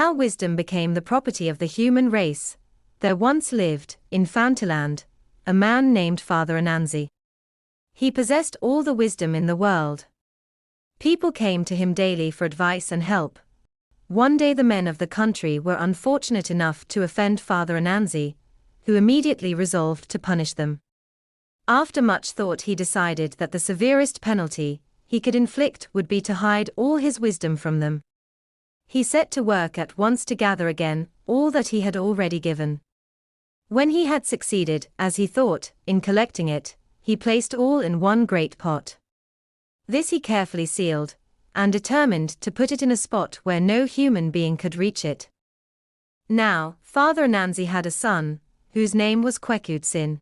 How wisdom became the property of the human race. There once lived, in Folktales, a man named Father Anansi. He possessed all the wisdom in the world. People came to him daily for advice and help. One day the men of the country were unfortunate enough to offend Father Anansi, who immediately resolved to punish them. After much thought he decided that the severest penalty he could inflict would be to hide all his wisdom from them. He set to work at once to gather again all that he had already given. When he had succeeded, as he thought, in collecting it, he placed all in one great pot. This he carefully sealed, and determined to put it in a spot where no human being could reach it. Now, Father Anansi had a son, whose name was Sin.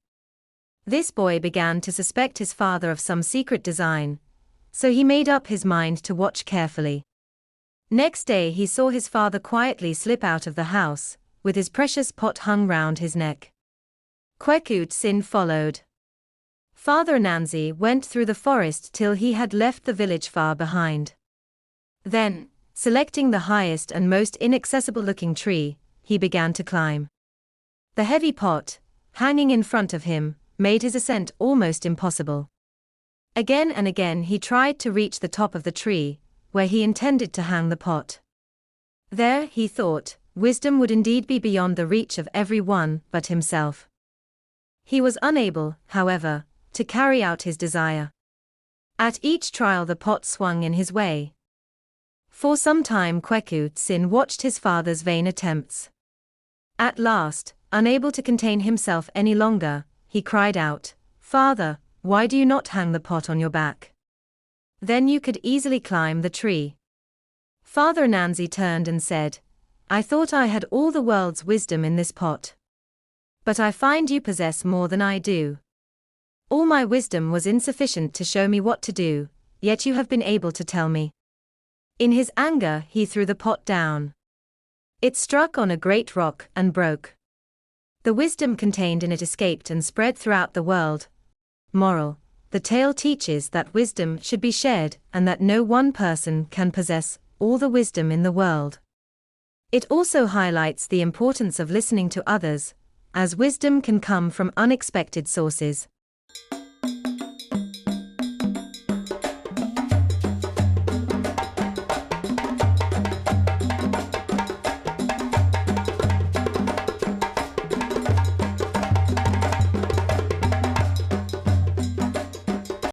This boy began to suspect his father of some secret design, so he made up his mind to watch carefully. Next day he saw his father quietly slip out of the house, with his precious pot hung round his neck. Sin followed. Father Anansi went through the forest till he had left the village far behind. Then, selecting the highest and most inaccessible-looking tree, he began to climb. The heavy pot, hanging in front of him, made his ascent almost impossible. Again and again he tried to reach the top of the tree, where he intended to hang the pot. There, he thought, wisdom would indeed be beyond the reach of every one but himself. He was unable, however, to carry out his desire. At each trial the pot swung in his way. For some time Sin watched his father's vain attempts. At last, unable to contain himself any longer, he cried out, "Father, why do you not hang the pot on your back? Then you could easily climb the tree." Father Anansi turned and said, "I thought I had all the world's wisdom in this pot. But I find you possess more than I do. All my wisdom was insufficient to show me what to do, yet you have been able to tell me." In his anger he threw the pot down. It struck on a great rock and broke. The wisdom contained in it escaped and spread throughout the world. Moral: the tale teaches that wisdom should be shared and that no one person can possess all the wisdom in the world. It also highlights the importance of listening to others, as wisdom can come from unexpected sources.